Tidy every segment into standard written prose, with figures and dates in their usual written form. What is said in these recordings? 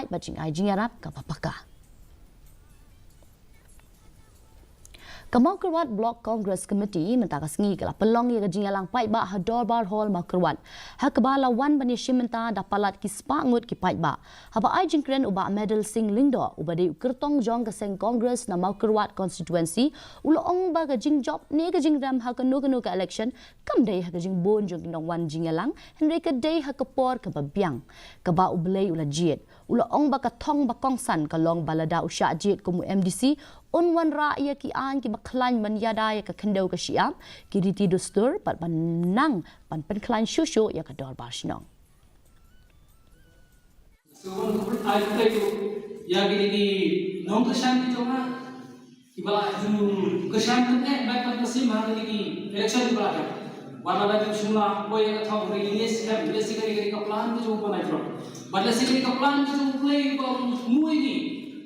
bajing ai Jingialang ka papaka. Mawkyrwat Block Congress Committee mentakas ngi kala Pynlong ye Jingialang Paidbah Hadorbar Hall Mawkyrwat. Hakbala wan bani shimenta dapalat ki spangut ki Paidbah. Haba ai jingkren uba medal sing lingdo uba de kertong jong ka seng Congress na Mawkyrwat constituency ulong ba ka jing job ne ka jing ram ha ka no ka election kam dei ha ka jing bon jong nong wan Jingialang henry ka dei ha ka por ka babyang ka ba ublei ula jiet ulong ba ka thong ba kongsan ka long balada usha jiet kumu MDC unwan raia ki an ki baklan man yada ya ka kendau ka siam ki riti dustur pat panang pan penklan shushu ya ka dor bashnong so I take ya gini nong kesan itu mah ibarat itu kesan tu baik pasim hari ini election ibarat warna lagi semua boy yang tahu rilis kan biasa kali kaplan tu pun naik terus balas kali kaplan tu play mu ini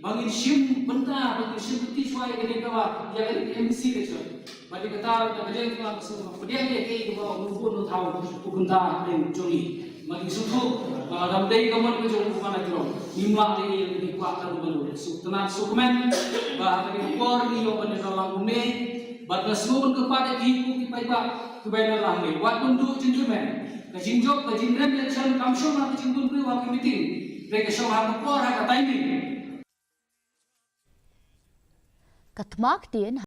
bagi sim benda bagi sim putih suai kali kawa ya kali MC itu bagi kata kerja itu langsung dia ke bawa mumpun tahu benda yang joli bagi suatu dalam day kamu itu jauh bukan itu lima hari di kuartal baru tenang sukumen bah bagi kor di yang pada dalam bumi batas semua kepada ibu di Paidbah kepada lahir buat untuk gentleman kejinjok kejinrem yang saya kamsyon atau jingun beri wakil meeting mereka syawah kor hak timing katmak tin